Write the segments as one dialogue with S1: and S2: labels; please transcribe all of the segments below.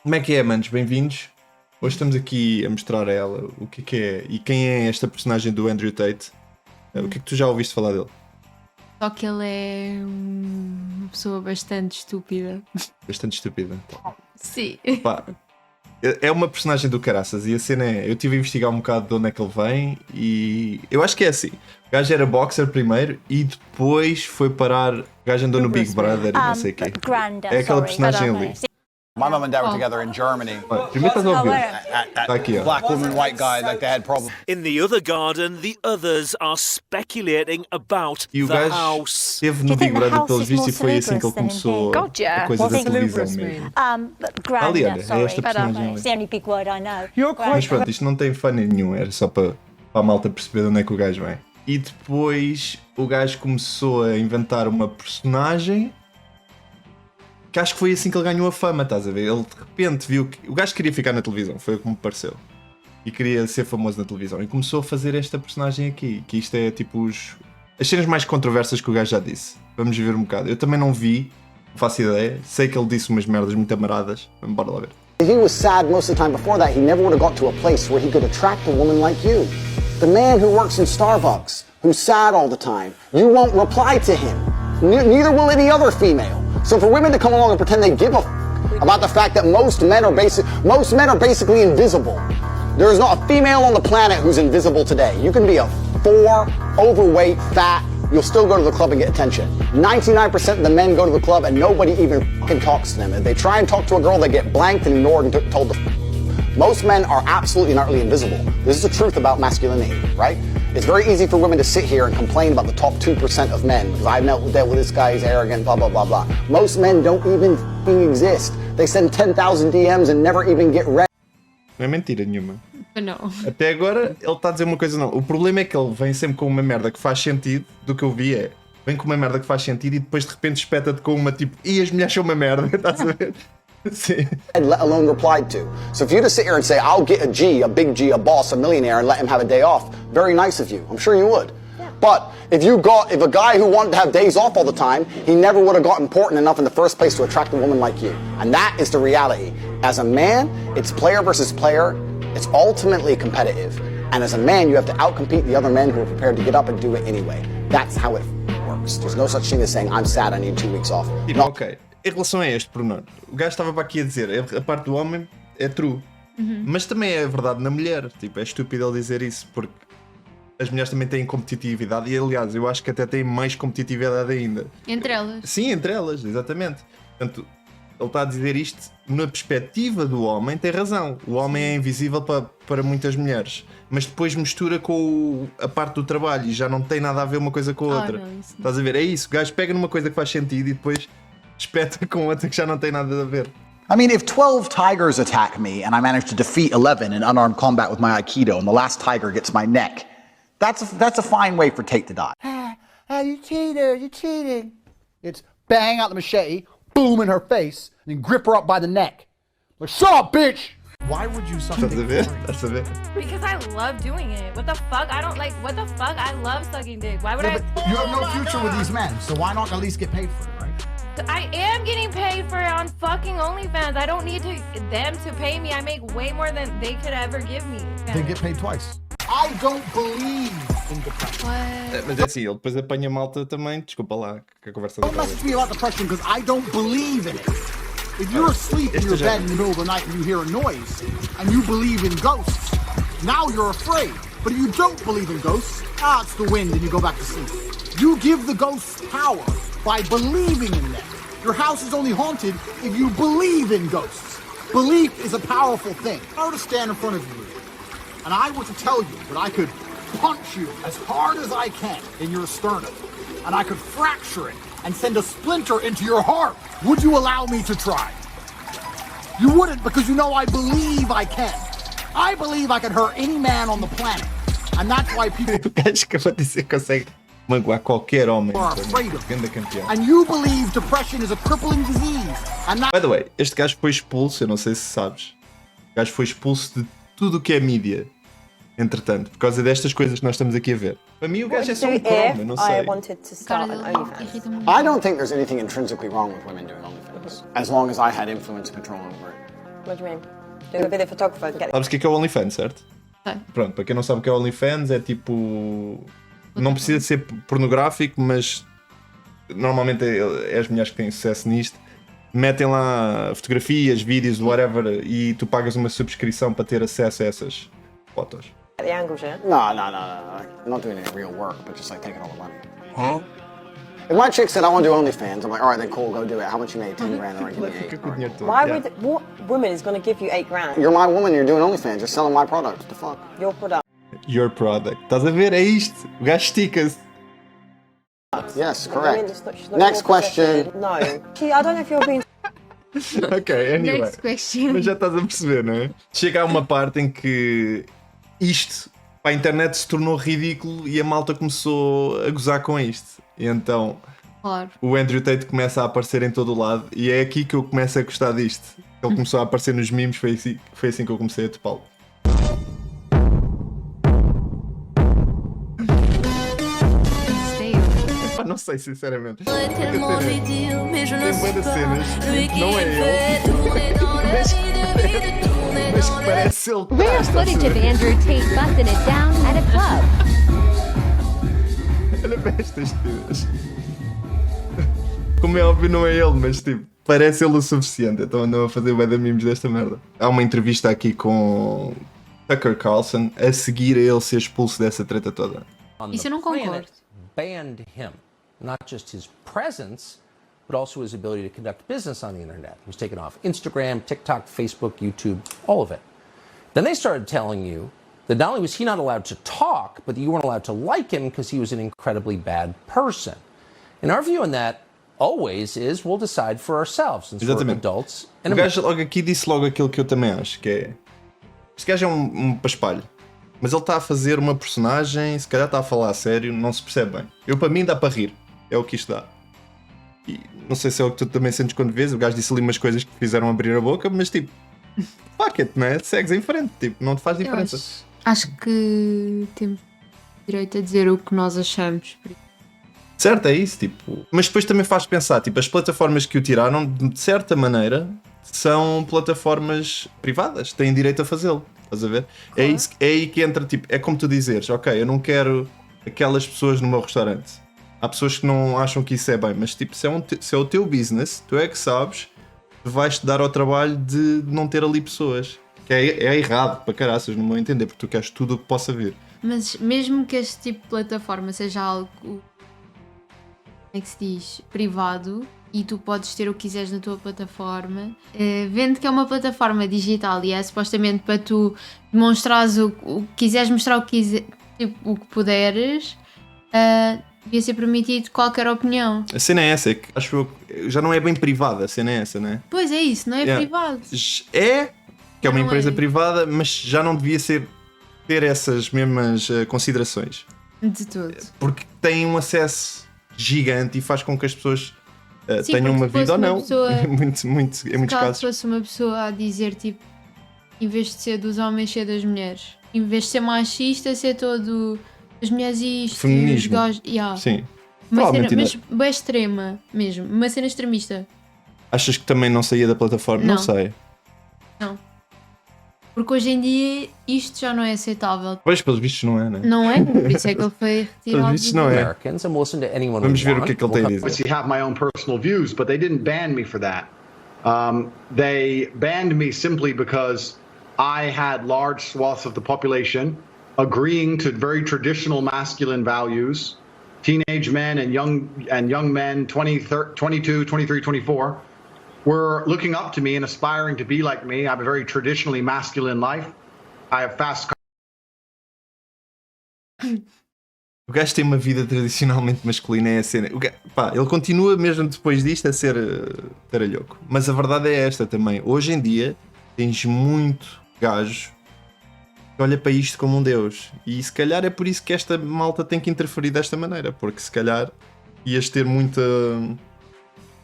S1: Como é que é, manos? Bem-vindos. Hoje estamos aqui a mostrar a ela o que é e quem é esta personagem do Andrew Tate. O que é que tu já ouviste falar dele?
S2: Só que ele é uma pessoa bastante estúpida.
S1: Bastante estúpida.
S2: Sim.
S1: Pá, é uma personagem do caraças e a cena é... Eu estive a investigar um bocado de onde é que ele vem e... Eu acho que é assim. O gajo era boxer primeiro e depois foi parar... O gajo andou no Big Brother e não sei o quê. É aquela personagem ali.
S3: My mum and dad were together in Germany.
S1: Primeiro estás a ouvir. Está aqui, ó.
S3: Black woman, white guy, like they had problems.
S4: In the other garden, the others are speculating about
S1: E o
S4: the
S1: gajo
S4: house.
S1: esteve no Big Brother pelos vistos e foi assim que ele começou a coisa da televisão mesmo. Ali, olha, é esta personagem ali.
S5: It's the only big word I know.
S1: Mas pronto, isto não tem fã nenhum, era só para a malta perceber de onde é que o gajo vem. E depois o gajo começou a inventar uma personagem que acho que foi assim que ele ganhou a fama, estás a ver? Ele de repente viu que o gajo queria ficar na televisão, foi o que me pareceu. E queria ser famoso na televisão. E começou a fazer esta personagem aqui, que isto é tipo as cenas mais controversas que o gajo já disse. Vamos ver um bocado. Eu também não vi, não faço ideia. Sei que ele disse umas merdas muito amaradas. Bora lá ver.
S6: He was sad most of the time before that. He never would have got to a place where he could attract a woman like you. The man who works in Starbucks, who's sad all the time, you won't reply to him. Neither will any other female. So for women to come along and pretend they give a about the fact that most men are basically invisible. There is not a female on the planet who's invisible today. You can be a 4, overweight, fat, you'll still go to the club and get attention. 99% of the men go to the club and nobody even fucking talks to them. If they try and talk to a girl, they get blanked and ignored and told to Most men are absolutely and utterly invisible. This is the truth about masculinity, right? It's very easy for women to sit here and complain about the top 2% of men, because I've dealt with this guy, he's arrogant, blah, blah, blah, blah. Most men don't even exist. They send 10,000 DMs and never even get read.
S1: Não é mentira nenhuma.
S2: Não.
S1: Até agora ele está a dizer uma coisa não. O problema é que ele vem sempre com uma merda que faz sentido, do que eu vi é, vem com uma merda que faz sentido e depois de repente espeta-te com uma tipo, e as mulheres são uma merda, estás a ver? Sim.
S6: Let alone replied to. So if you just sit here and say, I'll get a big G, a boss, a millionaire, and let him have a day off, very nice of you. I'm sure you would. Yeah. But if a guy who wanted to have days off all the time, he never would have got important enough in the first place to attract a woman like you. And that is the reality. As a man, it's player versus player. It's ultimately competitive. And as a man, you have to outcompete the other men who are prepared to get up and do it anyway. That's how it works. There's no such thing as saying, I'm sad, I need 2 weeks off.
S1: Ok. Em relação a este pormenor, o gajo estava para aqui a dizer, a parte do homem é true, mas também é verdade na mulher, tipo, é estúpido ele dizer isso, porque as mulheres também têm competitividade e, aliás, eu acho que até têm mais competitividade ainda.
S2: Entre elas.
S1: Sim, entre elas, exatamente. Portanto, ele está a dizer isto na perspectiva do homem, tem razão. O homem é invisível para muitas mulheres, mas depois mistura com a parte do trabalho e já não tem nada a ver uma coisa com a outra.
S2: Não, isso não.
S1: Estás a ver? É isso, o gajo pega numa coisa que faz sentido e depois espeta com outra que já não tem nada a ver.
S3: I mean, if 12 tigers attack me and I manage to defeat 11 in unarmed combat with my Aikido and the last tiger gets my neck, that's a fine way for Tate to die.
S7: You cheated, you cheating. It's bang out the machete, boom in her face, and then grip her up by the neck. Like, shut up, bitch! Why would you suck
S1: Estás a ver? Estás a ver?
S8: Because I love doing it. What the fuck? I don't like, what the fuck? I love sucking dick. Why would
S7: Yeah, but you have no future with these men, so why not at least get paid for it, right?
S8: I am getting paid for it on fucking OnlyFans. I don't need them to pay me. I make way more than they could ever give me.
S7: They get paid twice. I don't believe in depression.
S1: Mas é assim, ele depois apanha malta também, desculpa lá, que a conversa
S7: Don't
S1: não
S7: message me about depression because I don't believe in it. If you're asleep in your bed in the middle of the night and you hear a noise and you believe in ghosts, now you're afraid. But if you don't believe in ghosts, it's the wind and you go back to sleep. You give the ghosts power by believing in them. Your house is only haunted if you believe in ghosts. Belief is a powerful thing. If I were to stand in front of you and I were to tell you that I could punch you as hard as I can in your sternum and I could fracture it and send a splinter into your heart, would you allow me to try? You wouldn't, because you know I believe I can. I believe I can hurt any man on the planet. And that's why people
S1: O gajo que eu vou dizer que consegue magoar qualquer homem.
S7: are afraid of
S1: Grande
S7: it.
S1: campeão.
S7: And you believe depression is a crippling disease. And that
S1: By the way, este gajo foi expulso, eu não sei se sabes. O gajo foi expulso de tudo o que é mídia. Entretanto, por causa destas coisas que nós estamos aqui a ver. Para mim o gajo é só um croma, não sei.
S5: I wanted to
S2: Cara
S5: start an
S2: dele
S5: OnlyFans.
S2: irrita muito.
S6: I don't think there's anything intrinsically wrong with women doing OnlyFans, as long as I had influence and control over it.
S5: What do you mean? Doing a video photographer and getting...
S1: Sabes o que é o OnlyFans, certo?
S2: Sei.
S1: Pronto, para quem não sabe o que é o OnlyFans, é tipo... Não precisa ser pornográfico, mas normalmente é as mulheres que têm sucesso nisto. Metem lá fotografias, vídeos, whatever, e tu pagas uma subscrição para ter acesso a essas fotos.
S5: the angles, yeah?
S6: No. I'm not doing any real work, but just like taking all the money. Huh? If my chick said I want to do OnlyFans, I'm like, all right, then cool, go do it. How much you made? 10 grand, all right, give me 8.
S1: Fica com o dinheiro todo.
S5: Why
S1: Yeah.
S5: would... What woman is going to give you 8 grand?
S6: You're my woman, you're doing OnlyFans, you're selling my product. What the fuck?
S5: Your product.
S1: Your product. Estás a ver? É isto. O gajo estica-se.
S6: Yes,
S5: I mean,
S6: correct.
S5: she's not
S6: Next
S5: your
S6: question.
S5: possession. No. I don't know if you're being...
S1: Ok, anyway.
S2: Next question.
S1: Mas já estás a perceber, não é? Chega a uma parte em que isto, para a internet se tornou ridículo e a malta começou a gozar com isto. E então
S2: Claro.
S1: o Andrew Tate começa a aparecer em todo o lado e é aqui que eu começo a gostar disto. Ele começou a aparecer nos memes, foi assim que eu comecei a topá-lo. Pá, não sei, sinceramente. Tem bué de cenas, não é ele, mas que parece ele.
S9: Rare footage of Andrew Tate busting it down at a club.
S1: Olha para estas cenas. Como é óbvio, não é ele, mas tipo, parece ele o suficiente. Então andam a fazer bué de memes desta merda. Há uma entrevista aqui com Tucker Carlson a seguir a ele ser expulso dessa treta toda.
S2: Isso eu não concordo.
S10: Banned him, not just his presence, but also his ability to conduct business on the internet. He was taken off Instagram, TikTok, Facebook, YouTube, all of it. Then they started telling you that not only was he not allowed to talk, but that you weren't allowed to like him because he was an incredibly bad person. And our view on that always is we'll decide for ourselves, since we're
S1: Exatamente.
S10: adults.
S1: O gajo logo aqui disse logo aquilo que eu também acho, que é... Este gajo é um paspalho, mas ele está a fazer uma personagem, se calhar está a falar a sério, não se percebe bem. Eu, para mim, dá para rir. É o que isto dá. E não sei se é o que tu também sentes quando vês. O gajo disse ali umas coisas que fizeram abrir a boca, mas tipo... Fuck it, não é? Segues em frente, tipo, não te faz diferença.
S2: Acho que temos direito a dizer o que nós achamos.
S1: Certo, é isso, tipo... Mas depois também faz pensar, tipo, as plataformas que o tiraram, de certa maneira, são plataformas privadas, têm direito a fazê-lo, estás a ver? É, isso, é aí que entra, tipo, é como tu dizeres, ok, eu não quero aquelas pessoas no meu restaurante. Há pessoas que não acham que isso é bem, mas tipo, se é o teu business, tu é que sabes, vais-te dar ao trabalho de não ter ali pessoas. Que é errado, para caraças, no meu entender, porque tu queres tudo o que possa vir.
S2: Mas mesmo que este tipo de plataforma seja algo, como é que se diz, privado, e tu podes ter o que quiseres na tua plataforma, vendo que é uma plataforma digital e é supostamente para tu demonstrares o que quiseres mostrar, o que puderes, devia ser permitido qualquer opinião.
S1: A cena é essa, é que acho eu, já não é bem privada, a cena é essa, não é?
S2: Pois é isso, não é privado.
S1: É, que é uma
S2: Não
S1: empresa
S2: é.
S1: privada, mas já não devia ter essas mesmas considerações.
S2: De tudo.
S1: Porque tem um acesso gigante e faz com que as pessoas
S2: Sim,
S1: tenham uma
S2: porque
S1: vida ou
S2: fosse uma
S1: não.
S2: pessoa-
S1: em muitos
S2: Se
S1: casos.
S2: fosse uma pessoa a dizer, tipo, em vez de ser dos homens, ser das mulheres. Em vez de ser machista, ser todo as mulheres isto,
S1: Feminismo.
S2: os gajos... Yeah.
S1: Sim.
S2: Uma cena,
S1: Provavelmente
S2: mas
S1: ainda-
S2: bem extrema mesmo. Uma cena extremista.
S1: Achas que também não saía da plataforma? Não
S2: Não.
S1: sei.
S2: Não. Porque hoje em dia isto já não é aceitável.
S1: Pois, pelos vistos não é, né?
S2: Não é? Por isso é que ele foi retirado.
S1: vistos não é.
S10: Americans, and we'll listen to anyone
S1: Vamos
S10: we
S1: ver o
S10: want.
S1: que é que ele tem a
S10: We'll
S1: dizer.
S11: obviously have my own personal views, but they didn't ban me for that. They banned me simply because I had large swaths of the population agreeing to very traditional masculine values. Teenage men and young men, 22, 23, 24, were looking up to me and aspiring to be like me. I have a very traditionally masculine life. I have fast
S1: O gajo tem uma vida tradicionalmente masculina, é a cena. Pá, ele continua mesmo depois disto a ser taralhoco. Mas a verdade é esta também. Hoje em dia tens muito gajo que olha para isto como um deus. E se calhar é por isso que esta malta tem que interferir desta maneira. Porque se calhar ias ter muita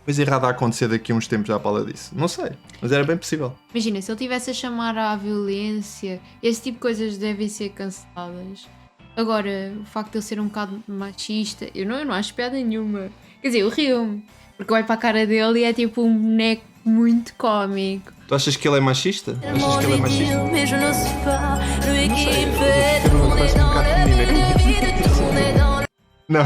S1: coisa errada a acontecer daqui a uns tempos à pala disso. Não sei, mas era bem possível.
S2: Imagina, se ele estivesse a chamar à violência, esse tipo de coisas devem ser canceladas. Agora, o facto de ele ser um bocado machista, eu não acho piada nenhuma. Quer dizer, eu rio-me, porque vai para a cara dele e é tipo um boneco muito cómico.
S1: Tu achas que ele é machista? Achas que ele é machista? Não,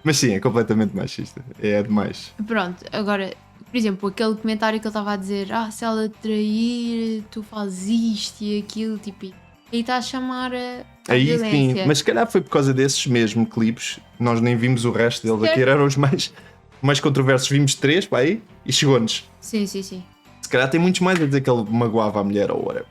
S1: mas sim, é completamente machista. É demais.
S2: Pronto, agora, por exemplo, aquele comentário que ele estava a dizer, se ela te trair, tu fazes isto e aquilo, tipo, e está a chamar a
S1: Aí
S2: violência.
S1: sim, mas se calhar foi por causa desses mesmo clipes, nós nem vimos o resto deles, aqui eram os mais controversos, vimos 3 para aí e chegou-nos.
S2: Sim.
S1: Se calhar tem muitos mais a dizer que ele magoava a mulher ou whatever.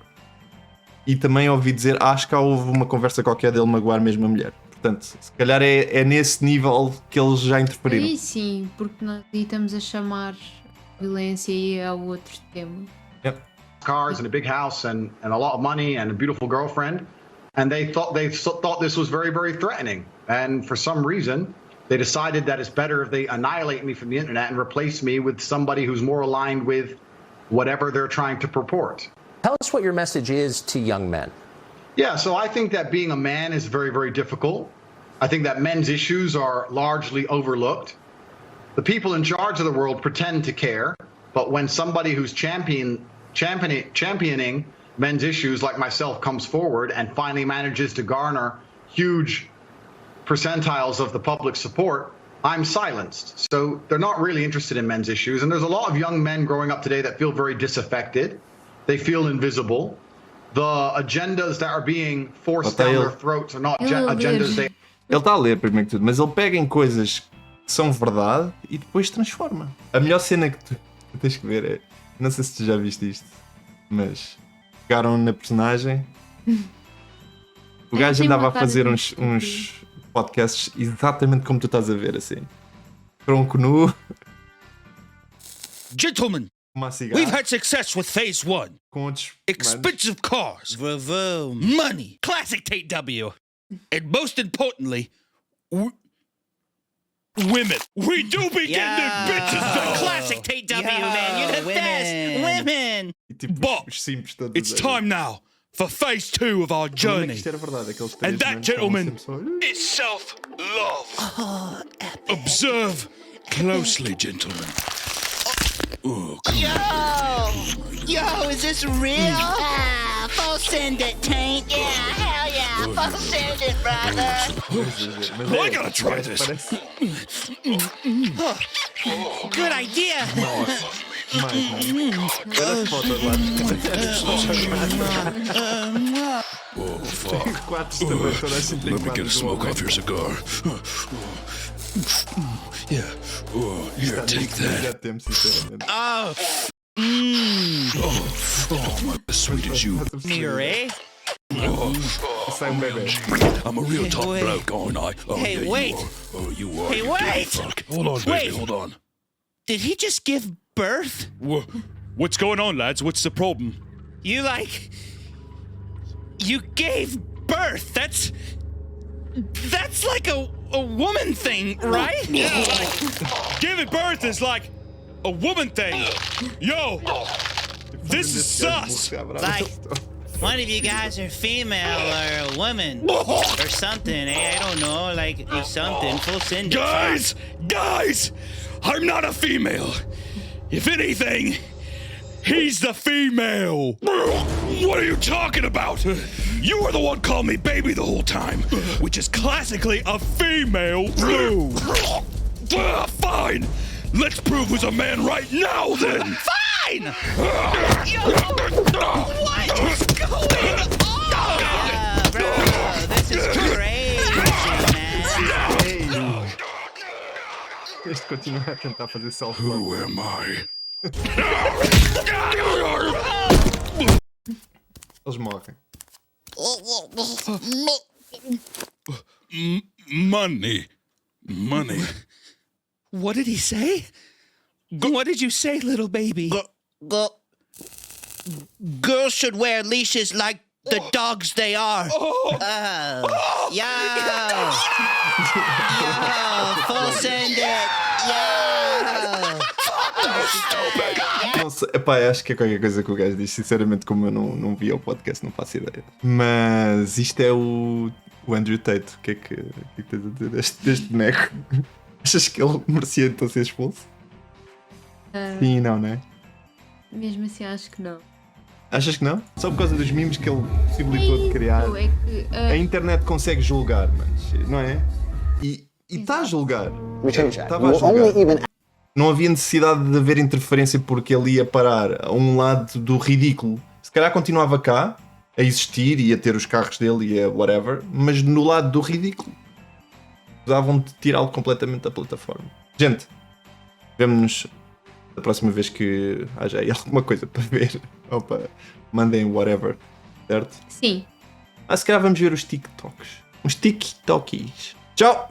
S1: E também ouvi dizer, acho que houve uma conversa qualquer dele magoar mesmo a mulher. Portanto, se calhar é nesse nível que eles já interferiram.
S2: Aí sim, porque nós aí estamos a chamar violência e é o outro tema.
S1: Yep.
S11: Cars and a big house and a lot of money and a beautiful girlfriend, and they thought this was very, very threatening. And for some reason, they decided that it's better if they annihilate me from the internet and replace me with somebody who's more aligned with whatever they're trying to purport.
S10: Tell us what your message is to young men.
S11: Yeah, so I think that being a man is very, very difficult. I think that men's issues are largely overlooked. The people in charge of the world pretend to care, but when somebody who's championing men's issues like myself comes forward and finally manages to garner huge percentiles of the public support, I'm silenced. So they're not really interested in men's issues. And there's a lot of young men growing up today that feel very disaffected. They feel invisible. The agendas that are being forced down their throats are not agendas they...
S1: Ele está a ler primeiro que tudo, mas ele pega em coisas que são verdade e depois transforma. A melhor cena que tu tens que ver é, não sei se tu já viste isto, mas pegaram na personagem. O gajo andava a fazer uns podcasts exatamente como tu estás a ver, assim. Tronco nu.
S12: Gentlemen, we've had success with phase 1. Expensive cars. Money. Classic Tate W. And most importantly, women. We do be getting them bitches though.
S13: Classic Tate W, man. You're the best. Women.
S12: But it's time now for phase 2 of our journey. And that, gentlemen, is self-love. Observe closely, gentlemen. Oh,
S13: Yo, is this real? Full send it, Tank. Yeah, hell yeah. Full send it, brother.
S12: I gotta try this.
S13: Good idea.
S12: Oh, fuck. Let me get a smoke off your cigar. Yeah. Oh, here, take that. Oh, as sweet as you.
S13: Mire?
S12: I'm a real top bloke, aren't I? Oh,
S13: Hey,
S12: yeah,
S13: wait.
S12: You are.
S13: Hey,
S12: you
S13: wait.
S12: big fuck. Hold on, baby,
S13: Wait.
S12: hold on.
S13: Did he just give birth?
S12: What's going on, lads? What's the problem?
S13: You gave birth. That's like a woman thing, right?
S12: Giving birth is like a woman thing. Yo, this is sus.
S13: Like, one of you guys are female or a woman or something. I don't know, like something. Full send.
S12: Guys, I'm not a female. If anything, he's the female. What are you talking about? You were the one calling me baby the whole time, which is classically a female move. Fine. Let's prove who's a man right now, then.
S13: Fine! Yo, what is going on? Bro, this is crazy, man.
S1: Este continua a tentar fazer self.
S12: Who am I?
S1: Eles morrem.
S12: Money.
S13: What did he say? What did you say, little baby? Girls should wear leashes like the dogs they are. Yo, full send it.
S1: Não sei, epá, acho que é qualquer coisa que o gajo diz. Sinceramente, como eu não vi o podcast, não faço ideia. Mas isto é o Andrew Tate. O que é que tens a dizer deste boneco? Achas que ele merecia então ser expulso? Sim, não é?
S2: Mesmo assim, acho que não.
S1: Achas que não? Só por causa dos memes que ele possibilitou de criar.
S2: É que,
S1: A internet consegue julgar, mas não é? E está a julgar. Estava a julgar. Não havia necessidade de haver interferência porque ele ia parar a um lado do ridículo. Se calhar continuava cá a existir e a ter os carros dele e a whatever, mas no lado do ridículo. Precisavam de tirá-lo completamente da plataforma. Gente, vemo-nos da próxima vez que haja aí alguma coisa para ver. Opa, mandem whatever, certo?
S2: Sim.
S1: Se calhar vamos ver os TikToks. Os TikTokies. Tchau!